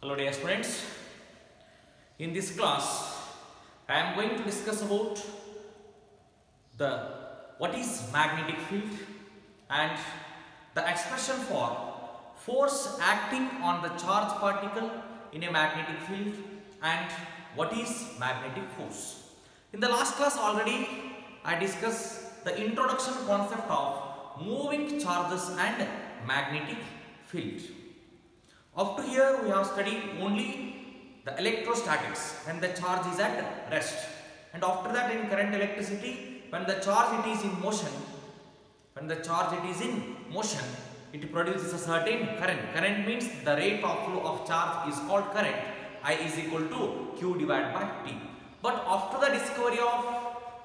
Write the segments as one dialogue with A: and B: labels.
A: Hello dear students, in this class I am going to discuss about what is magnetic field and the expression for force acting on the charged particle in a magnetic field and what is magnetic force. In the last class already I discussed the introduction concept of moving charges and magnetic field. Up to here we have studied only the electrostatics when the charge is at rest, and after that in current electricity when the charge it is in motion, it produces a certain current. Current means the rate of flow of charge is called current. I is equal to Q divided by T. But after the discovery of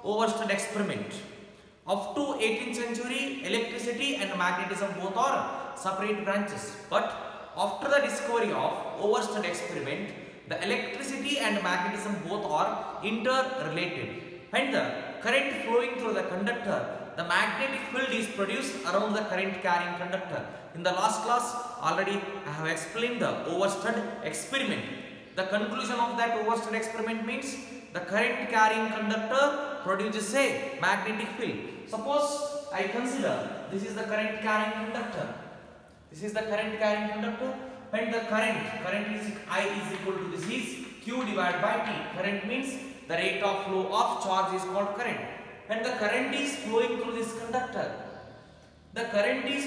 A: Oersted experiment, up to 18th century electricity and magnetism both are separate branches. But after the discovery of Oersted experiment, the electricity and magnetism both are interrelated. When the current flowing through the conductor, the magnetic field is produced around the current carrying conductor. In the last class already I have explained the Oersted experiment. The conclusion of that Oersted experiment means the current carrying conductor produces a magnetic field. Suppose I consider this is the current carrying conductor. This is the current carrying conductor. When the current is I is equal to this is Q divided by T. Current means the rate of flow of charge is called current. When the current is flowing through this conductor, the magnetic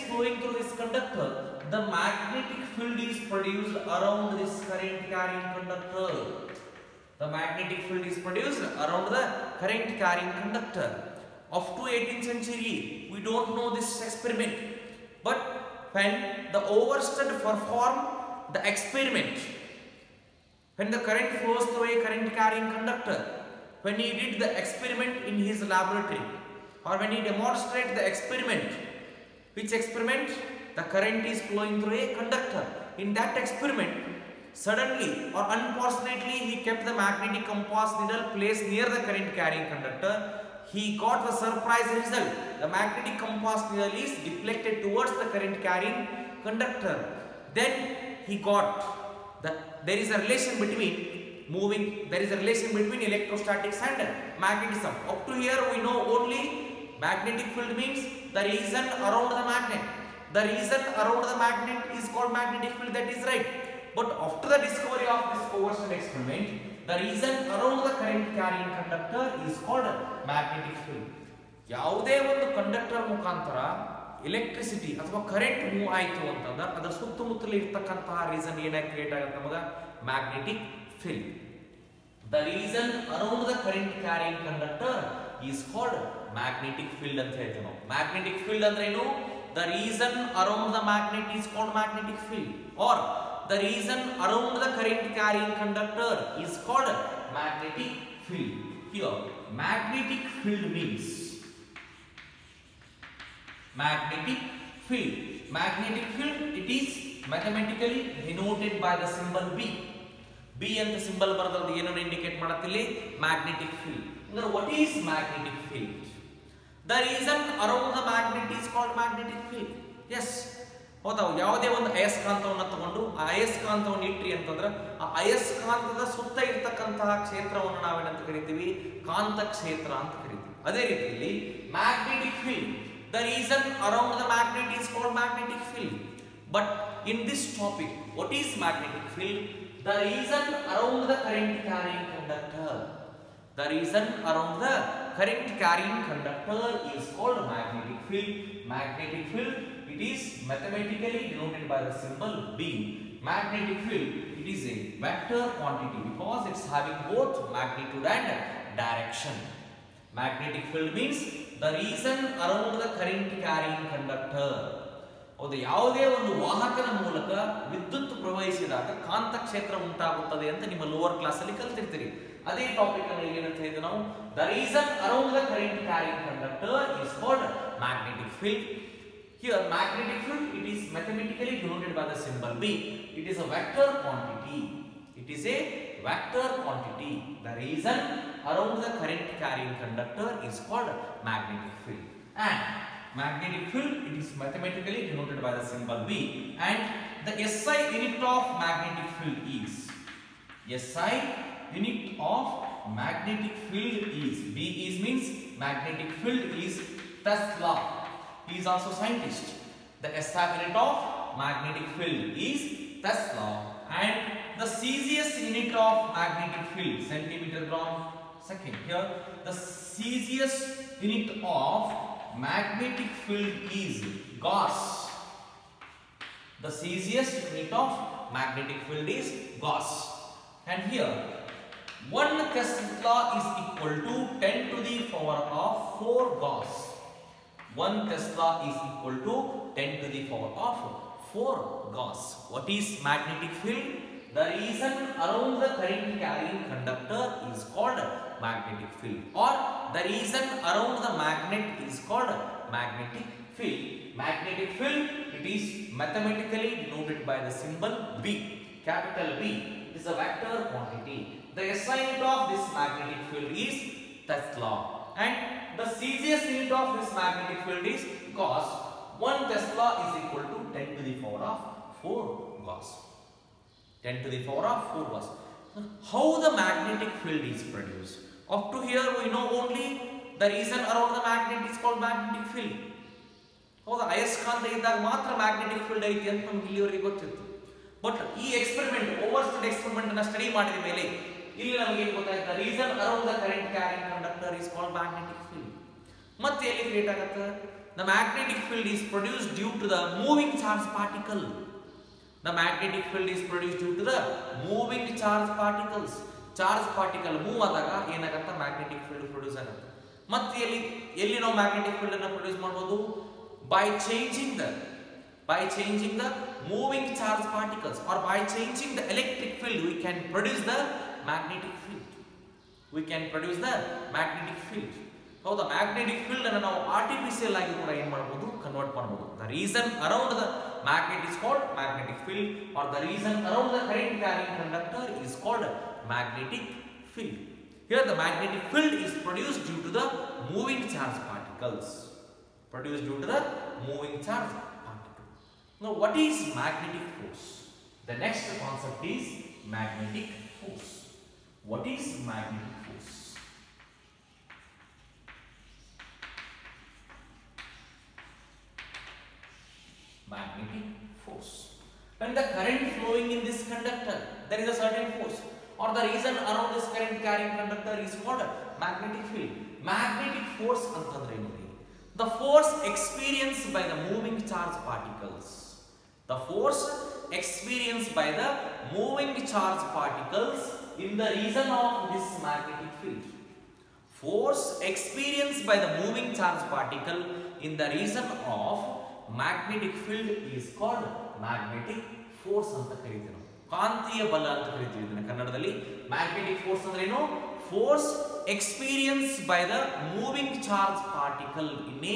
A: field is produced around this current carrying conductor. The magnetic field is produced around the current carrying conductor. Up to 18th century, we don't know this experiment. But when the Oersted performed the experiment, when the current flows through a current carrying conductor, when he did the experiment in his laboratory, or when he demonstrated the experiment, which experiment? The current is flowing through a conductor. In that experiment, suddenly or unfortunately, he kept the magnetic compass needle placed near the current carrying conductor. He got the surprise result. The magnetic compass needle is deflected towards the current carrying conductor. Then he got there is a relation between electrostatics and magnetism. Up to here we know only magnetic field means the region around the magnet. The region around the magnet is called magnetic field, that is right. But after the discovery of this Oersted experiment, the region around the current carrying conductor is called magnetic field. ಯಾವುದೇ ಒಂದು conductor ಮುಖಾಂತರ electricity ಅಥವಾ current move ಆಯಿತು ಅಂತಂದ್ರೆ ಅದರ ಸುತ್ತಮುತ್ತಲು ಇರತಕ್ಕಂತಹ reason ಏನಾಗಿ ಕ್ರಿಯೇಟ್ ಆಗುತ್ತೆ ನಮಗೆ magnetic field. The reason around the current carrying conductor is called magnetic field ಅಂತ ಹೇಳ್ತೀವಿ ನಾವು. ಮ್ಯಾಗ್ನೆಟಿಕ್ ಫೀಲ್ಡ್ ಅಂದ್ರೆ ಏನು? The reason around the magnet is called magnetic field, or the region around the current carrying conductor is called magnetic field. Here magnetic field means magnetic field it is mathematically denoted by the symbol B. B and the symbol ಬರೆದದ್ದು ಏನನ್ನು indicate ಮಾಡುತ್ತಿಲ್ಲಿ magnetic field. ಅಂದ್ರೆ what is magnetic field? The region around the magnet is called magnetic field. Yes, ಹೌದಾ? ಯಾವುದೇ ಒಂದು ಅಯಸ್ಕಾಂತವನ್ನು ತಗೊಂಡು ಆ ಅಯಸ್ಕಾಂತವನ್ನು ಇಟ್ರಿ ಅಂತಂದ್ರೆ ಆ ಅಯಸ್ಕಾಂತದ ಸುತ್ತ ಇರ್ತಕ್ಕಂತಹ ಕ್ಷೇತ್ರವನ್ನು ನಾವೇನಂತ ಕರಿತೀವಿ? ಕಾಂತ ಕ್ಷೇತ್ರ ಅಂತ ಕರಿತೀವಿ. ಅದೇ ರೀತಿಯಲ್ಲಿ magnetic field, the reason around the magnet is called magnetic field. But in this topic what is magnetic field? The reason around the current carrying conductor. The reason around the current carrying conductor is called magnetic field. Magnetic field it is mathematically denoted by the symbol B. Magnetic field it is a vector quantity because it's having both magnitude and direction. Magnetic field means the reason around the current carrying conductor. ಹೌದು, ಯಾವುದೇ ಒಂದು ವಾಹಕದ ಮೂಲಕ ವಿದ್ಯುತ್ ಪ್ರವಹಿಸಿದಾಗ ಕಾಂತ ಕ್ಷೇತ್ರ ಉಂಟಾಗುತ್ತದೆ ಅಂತ ನಿಮ್ಮ ಲೋವರ್ ಕ್ಲಾಸ್ ಅಲ್ಲಿ ಕಲಿತಿರ್ತೀರಿ. ಅದೇ ಟಾಪಿಕ್ ಅನ್ನು ಏನಂತ ಹೇಳಿದ್ರೆ ನಾವು the reason around the current carrying conductor is called magnetic field. Here magnetic field it is mathematically denoted by the symbol B. It is a vector quantity. The reason around the current carrying conductor is called magnetic field. And magnetic field it is mathematically denoted by the symbol B, and the SI unit of magnetic field is, SI unit of magnetic field is, B is means magnetic field is Tesla. He is also scientist. The SI unit of magnetic field is Tesla, and the Celsius unit of magnetic field, centimeter ground second. Here the Celsius unit of magnetic field is Gauss. The Celsius unit of magnetic field is Gauss. And here 1 Tesla is equal to 10 to the power of 4 Gauss. 1 Tesla is equal to 10 to the power of 4 Gauss. What is magnetic field? The region around the current carrying conductor is called magnetic field, or the region around the magnet is called magnetic field. Magnetic field, it is mathematically denoted by the symbol B, capital B. It is a vector quantity. The SI unit of this magnetic field is Tesla, and the Celsius unit of this magnetic field is Gauss. 1 Tesla is equal to 10 to the power of 4 Gauss. 10 to the power of 4 Gauss. How the magnetic field is produced? Up to here we know only the region around the magnet is called magnetic field. ಹೌದಾ, ಅಯಸ್ಕಾಂತ ಇದ್ದಾಗ ಮಾತ್ರ magnetic field ಐತಿ ಅಂತ ನಮ್ಗೆ ಇಲ್ಲಿವರೆಗೆ ಗೊತ್ತಿತ್ತು. But ಈ experiment, Oersted experiment ಅನ್ನ ಸ್ಟಡಿ ಮಾಡಿದ ಮೇಲೆ ಇಲ್ಲಿ ನಮಗೆ ಏನು ಗೊತ್ತಾಯ್ತು, reason around the current carrying conductor is called magnetic field. ಮತ್ತೆ ಎಲ್ಲಿ ಕ್ರಿಯೇಟ್ ಆಗುತ್ತೆ? The magnetic field is produced due to the moving charge particle. The magnetic field is produced due to the moving charge particles. Charge particle move ಆದಾಗ ಏನಾಗುತ್ತೆ? Magnetic field produce ಆಗುತ್ತೆ. ಮತ್ತೆ ಎಲ್ಲಿ ನಾವು magnetic field ಅನ್ನು produce ಮಾಡಬಹುದು? By changing the moving charge particles, or by changing the electric field, we can produce the magnetic field. Now the magnetic field ಅನ್ನು ನಾವು artificial ಆಗಿ ಕೂಡ ಏನು ಮಾಡಬಹುದು? ಕನ್ವರ್ಟ್ ಮಾಡಬಹುದು. The region around the magnet is called magnetic field, or the region around the current carrying conductor is called magnetic field. Here the magnetic field is produced due to the moving charge particles. Now what is magnetic force? The next concept is magnetic force. What is magnetic force? Magnetic force. When the current flowing in this conductor, there is a certain force, or the region around this current carrying conductor is called magnetic field. Magnetic force ಅಂತಂದ್ರೆ ಏನು? The force experienced by the moving charge particles. The force experienced by the moving charge particles in the region of this magnetic field. Force experienced by the moving charge particle in the region of magnetic field is called magnetic force ಅಂತ ಕರೀತೀವಿ ನಾವು. ಕಾಂತೀಯ ಬಲ ಅಂತ ಕರೀತೀವಿ ಇದನ್ನ ಕನ್ನಡದಲ್ಲಿ. Magnetic force ಅಂದ್ರೆ ಏನು? Force experienced by the moving charge particle in a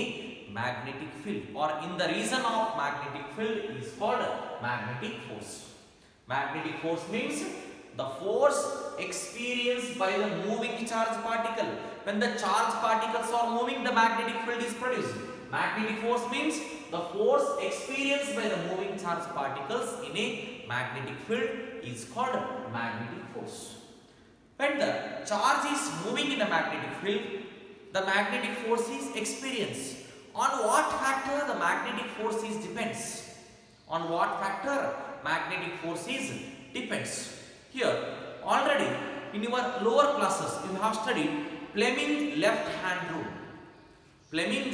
A: magnetic field, or in the region of magnetic field, is called magnetic force. Magnetic force means the force experienced by the moving charge particle. When the charge particles are moving, the magnetic field is produced. Magnetic force means the force experienced by the moving charge particles in a magnetic field is called magnetic force. When the charge is moving in a magnetic field, the magnetic force is experienced. On what factor the magnetic force is depends? On what factor magnetic force is depends? Here already in your lower classes you have studied Fleming left hand rule. Fleming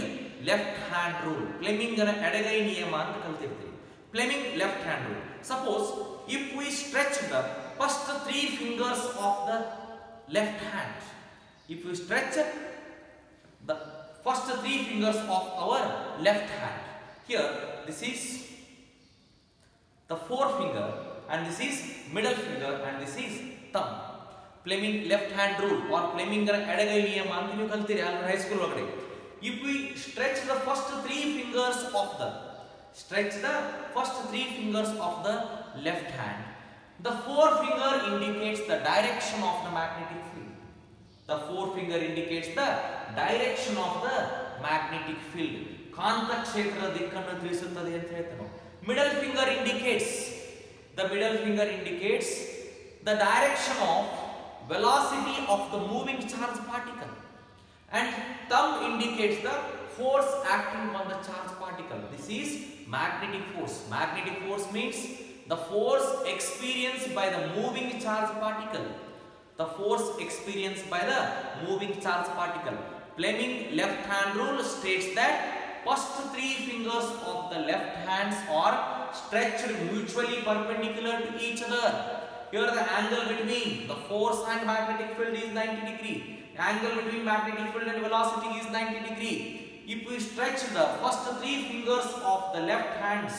A: left hand rule. Fleming ನ ಎಡಗೈ ನಿಯಮ ಅಂತ ಕಲಿತಿರ್ತೀವಿ. Fleming left hand rule. Suppose if we stretch the first 3 fingers of the left hand, if we stretch the first 3 fingers of our left hand, here this is the forefinger, and this is middle finger, and this is thumb. Fleming left hand rule, or Fleming ನ ಎಡಗೈ ನಿಯಮ ಅಂತ ನೀವು ಕಲಿತೀರಿ ಅಲ್ಲಿ high school ಒಳಗಡೆ. If we stretch the first 3 fingers of the left hand, the forefinger indicates the direction of the magnetic field. The forefinger indicates the direction of the magnetic field. ಕಾಂತ ಕ್ಷೇತ್ರದ ದಿಕ್ಕನ್ನು ತಿಳಿಸುತ್ತದೆ ಅಂತ ಹೇಳ್ತೇವೆ. Middle finger indicates the direction of velocity of the moving charge particle, and thumb indicates the force acting on the charge particle. This is magnetic force. Magnetic force means the force experienced by the moving charge particle. The force experienced by the moving charge particle. Fleming left hand rule states that first three fingers of the left hands are stretched mutually perpendicular to each other. Here the angle between the force and magnetic field is 90 degree. Angle between magnetic field and velocity is 90 degree. If we stretch the first three fingers of the left hands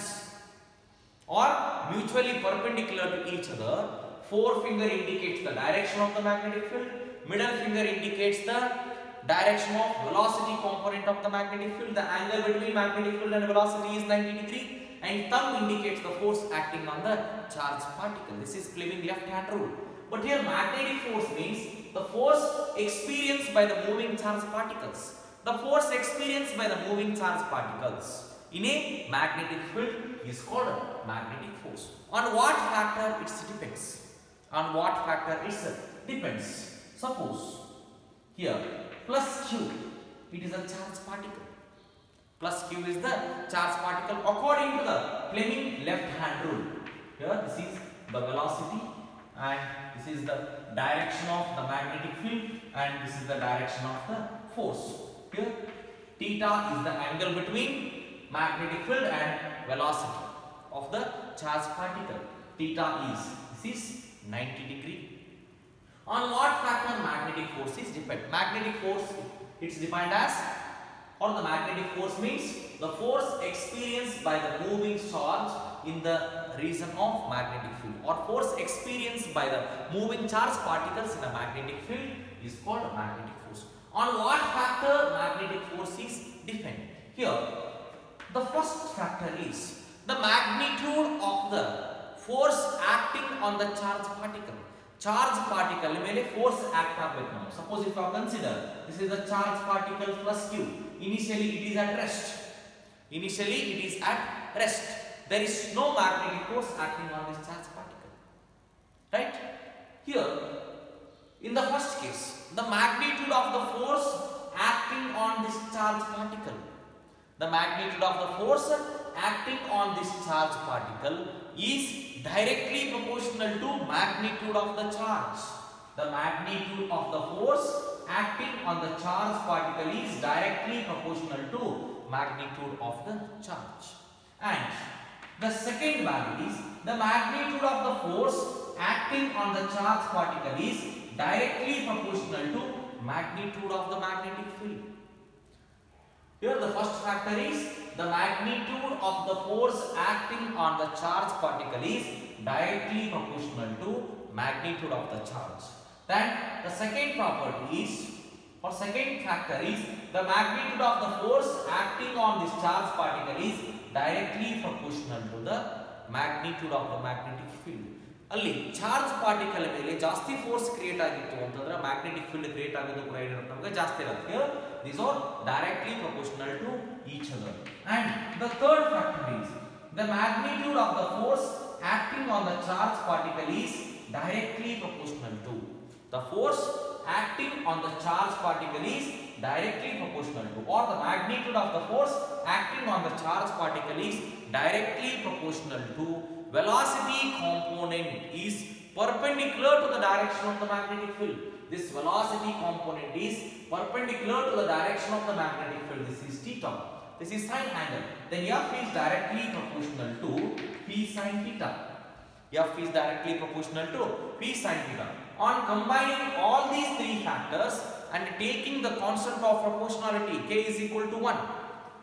A: are mutually perpendicular to each other, forefinger indicates the direction of the magnetic field, middle finger indicates the direction of velocity component of the magnetic field. The angle between magnetic field and velocity is 90 degree, and thumb indicates the force acting on the charged particle. This is Fleming left hand rule. But here magnetic force means the force experienced by the moving charged particles. The force experienced by the moving charged particles in a magnetic field is called magnetic force. On what factor it depends? On what factor it depends? Suppose here plus q, it is a charged particle. Plus q is the charged particle according to the Fleming left hand rule. Here this is the velocity and this is the direction of the magnetic field and this is the direction of the force. Here theta is the angle between magnetic field and velocity of the charged particle. Theta is, this is 90 degree. On what factor magnetic force is depend? Magnetic force, it's defined as, or the magnetic force means the force experienced by the moving charge in the region of magnetic field, or force experienced by the moving charge particles in a magnetic field is called magnetic force. On what factor magnetic force is depend? Here the first factor is the magnitude of the force acting on the charge particle. Charge particle ಮೇಲೆ force act ಆಗಬೇಕು ನಾವು. Suppose if I consider this is the charge particle plus q. Initially it is at rest. There is no magnetic force acting on this charge particle. Right? Here in the first case, the magnitude of the force acting on this charge particle. The magnitude of the force acting on this charge particle is directly proportional to magnitude of the charge. The magnitude of the force acting on the charge particle is directly proportional to magnitude of the charge. And the second value is the magnitude of the force acting on the charge particle is directly proportional to magnitude of the magnetic field. Here the first factor is the magnitude of the force acting on the charge particle is directly proportional to magnitude of the charge. Then the second property is, or second factor is, the magnitude of the force acting on this charge particle is directly proportional to the magnitude of the magnetic field. ಅಲ್ಲಿ charge particle ಮೇಲೆ ಜಾಸ್ತಿ force create ಆಗಿತ್ತು ಅಂತಂದ್ರೆ magnetic field create ಆಗೋದು ಕೂಡ ಏನಿರುತ್ತೆ ಜಾಸ್ತಿ ಇರುತ್ತೆ. These are directly proportional to each other. And the third factor is the magnitude of the force acting on the charge particle is directly proportional to the force acting on the charge particle is directly proportional to, or the magnitude of the force acting on the charge particle is directly proportional to velocity component is perpendicular to the direction of the magnetic field. This velocity component is perpendicular to the direction of the magnetic field. This is theta. This is sine angle. Then F is directly proportional to P sin theta. F is directly proportional to P sin theta. On combining all these three factors and taking the constant of proportionality, K is equal to 1.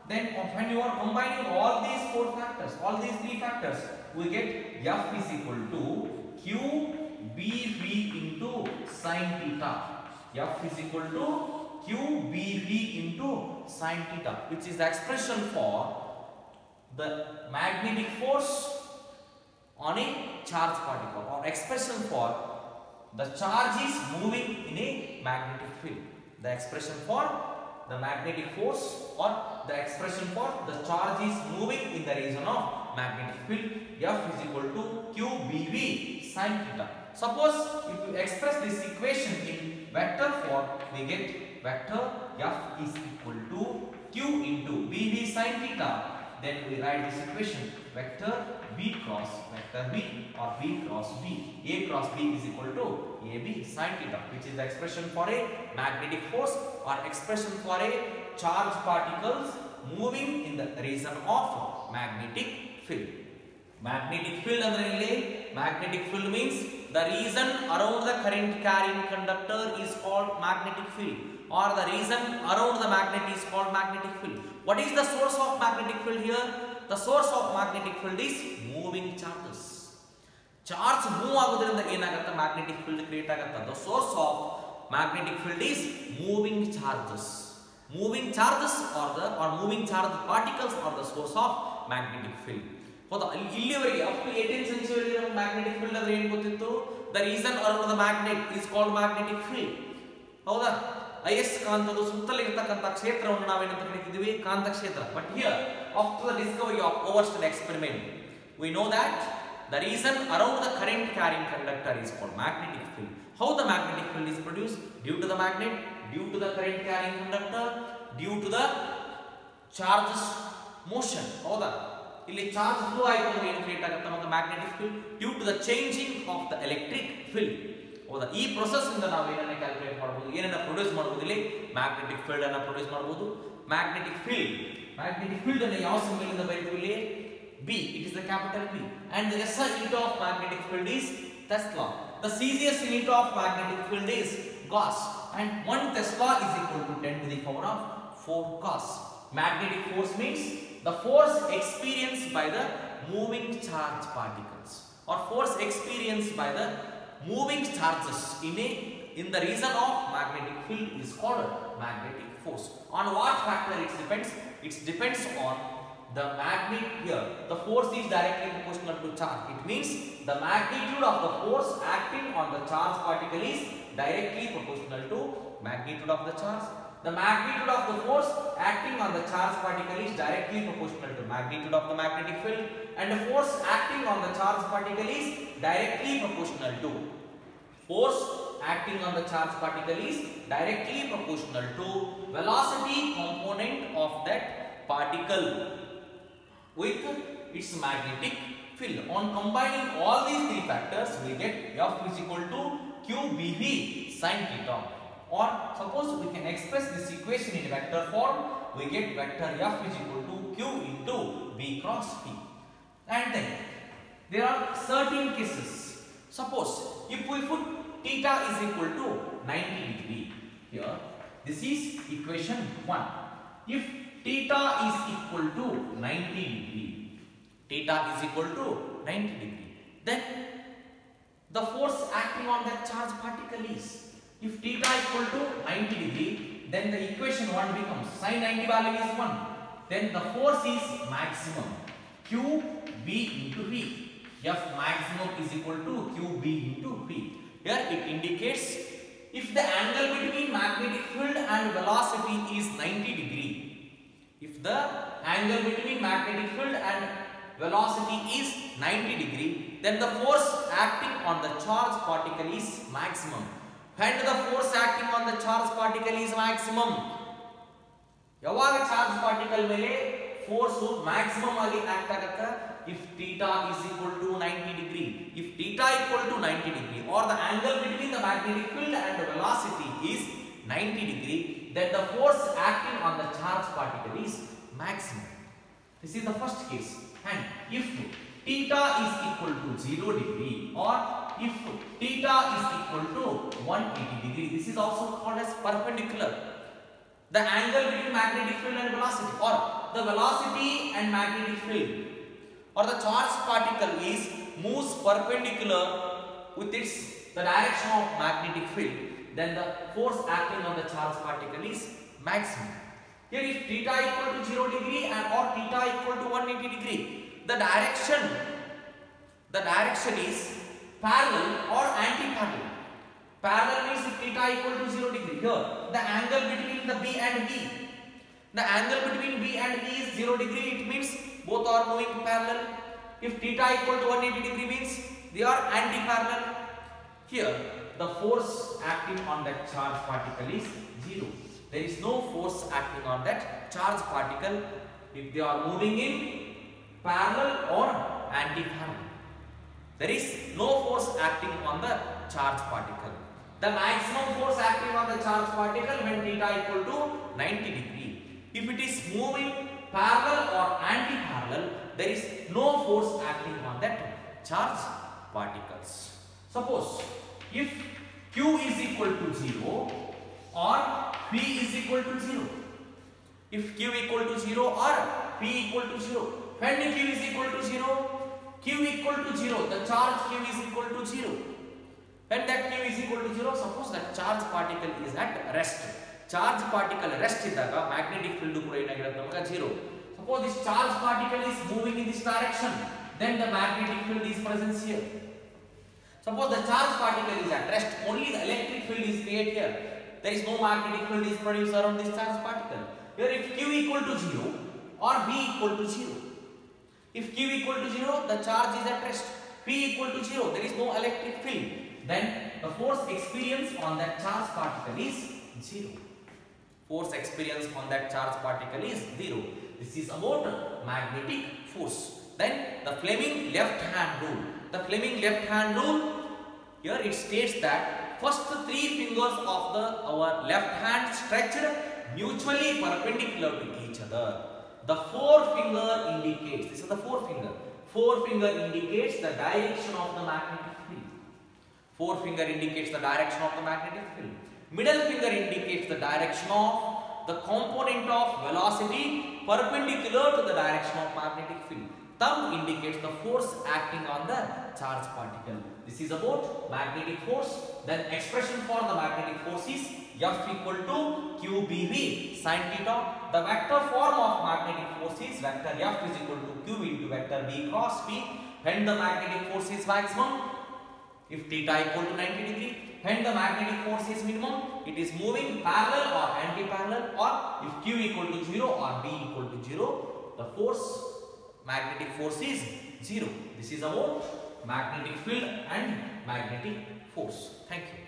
A: Then when you are combining all these four factors, all these three factors, we get F is equal to QBV into sin theta. F is equal to QBV into sin theta, which is the expression for the magnetic force on a charged particle, or expression for the charge is moving in a magnetic field. The expression for the magnetic force or the expression for the charge is moving in the region of magnetic field. F is equal to QBV sin theta. Suppose if you express this equation in vector form, we get vector F is equal to Q into BV sin theta. Then we write this equation vector B cross vector B or B cross B. A cross B is equal to AB sin theta, which is the expression for a magnetic force or expression for a charged particles moving in the region of magnetic field. Magnetic field andre illi magnetic field means the region around the current carrying conductor is called magnetic field, or the region around the magnet is called magnetic field. What is the source of magnetic field here? The source of magnetic field is moving charges. Charge move agodrinda enagutte magnetic field create agutte. The source of magnetic field is moving charges. Moving charges or moving charge particles are the source of magnetic field. ಹೌದಾ, ಇಲ್ಲಿವರೆಗೆ up to 18th century ನಮಗೆ magnetic field ಅಂದ್ರೆ ಏನು ಗೊತ್ತಿತ್ತು? The reason around the magnet is called magnetic field. ಹೌದಾ, ಅಯಸ್ಕಾಂತದ ಸುತ್ತಲಿರತಕ್ಕಂತ ಕ್ಷೇತ್ರವನ್ನು ನಾವೇನಂತ ಕರೀತಿದ್ವಿ? ಕಾಂತ ಕ್ಷೇತ್ರ. But here after the discovery of Oersted experiment we know that the region around the current carrying conductor is called magnetic field. How the magnetic field is produced? Due to the magnet, due to the current carrying conductor, due to the charges motion. ಹೌದಾ, ಇಲ್ಲಿ charge flow ಆಯಿತು ಅಂದ್ರೆ ಏನು create ಆಗುತ್ತೆ ನಮಗೆ magnetic field? Due to the changing of the electric field. ಹೌದಾ, ಈ process ಇಂದ ನಾವು ಏನನ್ನ ಕ್ಯಾಲ್ಕುಲೇಟ್ ಮಾಡಬಹುದು, ಏನನ್ನ ಪ್ರೊಡ್ಯೂಸ್ ಮಾಡಬಹುದು? ಇಲ್ಲಿ ಮ್ಯಾಗ್ನೆಟಿಕ್ ಫೀಲ್ಡ್ ಅನ್ನು ಪ್ರೊಡ್ಯೂಸ್ ಮಾಡಬಹುದು. ಮ್ಯಾಗ್ನೆಟಿಕ್ ಫೀಲ್ಡ್ ಅನ್ನು ಯಾವ ಸಿಂಬಲ್ ಇಂದ ಬರೀತೀವಿ? ಇಲ್ಲಿ B, it is the capital B, and the SI unit of magnetic field is Tesla. The CGS unit of magnetic field is Gauss, and 1 Tesla is equal to 10 to the power of 4 Gauss. Magnetic force means the force experienced by the moving charge particles, or force experienced by the moving charges in the region of magnetic field is called magnetic force. On what factor it depends? It depends on the magnet here. The force is directly proportional to charge. It means the magnitude of the force acting on the charge particle is directly proportional to magnitude of the charge. The magnitude of the force acting on the charge particle is directly proportional to magnitude of the magnetic field, and the force acting on the charge particle is directly proportional to velocity component of that particle with its magnetic field. On combining all these three factors, we get F is equal to QBV sin theta. Or suppose we can express this equation in vector form, we get vector F is equal to Q into B cross P. And then there are certain cases. Suppose if we put theta is equal to 90 degree here, this is equation 1. If theta is equal to 90 degree, then the force acting on that charge particle is, if theta equal to 90 degree, then the equation 1 becomes sin 90 value is 1, then the force is maximum QB into V. F maximum is equal to QB into V. Here it indicates if the angle between magnetic field and velocity is 90 degree. If the angle between magnetic field and velocity is 90 degree, then the force acting on the charge particle is maximum. When the force acting on the charge particle is maximum, ಯಾವಾಗ charge particle ಮೇಲೆ force maximum ಆಗಿ act ಆಗುತ್ತೆ? if theta is equal to 90 degree. If theta equal to 90 degree, or the angle between the magnetic field and the velocity is 90 degree, then the force acting on the charge particle is maximum. This is the first case. And if theta is equal to 0 degree, or if theta is equal to 180 degree, this is also called as perpendicular. The angle between magnetic field and velocity, or the velocity and magnetic field, or the charged particle is moves perpendicular with the direction of magnetic field, then the force acting on the charged particle is maximum. Here if theta equal to 0 degree and or theta equal to 180 degree, the direction is parallel or anti-parallel. Parallel means if theta equal to 0 degree, here the angle between the B and B. The angle between B and E is 0 degree. It means both are moving parallel. If theta equal to 180 degree means they are anti-parallel. Here, the force acting on that charged particle is 0. There is no force acting on that charged particle if they are moving in parallel or anti-parallel. There is no force acting on the charged particle. The maximum force acting on the charged particle when theta equal to 90 degree. If it is moving parallel or anti-parallel, there is no force acting on that charged particles. Suppose if Q is equal to 0 or P is equal to 0. If Q equal to 0 or P equal to 0. When Q is equal to 0, Q equal to 0, the charge Q is equal to 0. When that Q is equal to 0, suppose that charge particle is at rest. Charge particle rest idaga magnetic field kuda enagirutte namaga 0. Suppose this charge particle is moving in this direction, then the magnetic field is present here. Suppose the charge particle is at rest, only the electric field is created here. There is no magnetic field is produced around this charge particle. Here if Q equal to 0 or B equal to 0. If Q equal to 0, the charge is at rest. P equal to 0, there is no electric field. Then the force experienced on that charge particle is 0. Force experienced on that charge particle is 0. This is about magnetic force. Then the Fleming left hand rule. The Fleming left hand rule, here it states that first three fingers of our left hand stretched mutually perpendicular to each other. The forefinger indicates, this is the forefinger. Forefinger indicates the direction of the magnetic field. Forefinger indicates the direction of the magnetic field. Middle finger indicates the direction of the component of velocity perpendicular to the direction of magnetic field. Thumb indicates the force acting on the charged particle. This is about magnetic force. Then expression for the magnetic force is F equal to QBV sin theta. The vector form of magnetic force is vector F is equal to Q into vector B cross P. When the magnetic force is maximum, if theta equal to 90 degree. When the magnetic force is minimum, it is moving parallel or anti-parallel, or if Q equal to 0 or B equal to 0, the force, magnetic force is 0. This is about magnetic field and magnetic force. Thank you.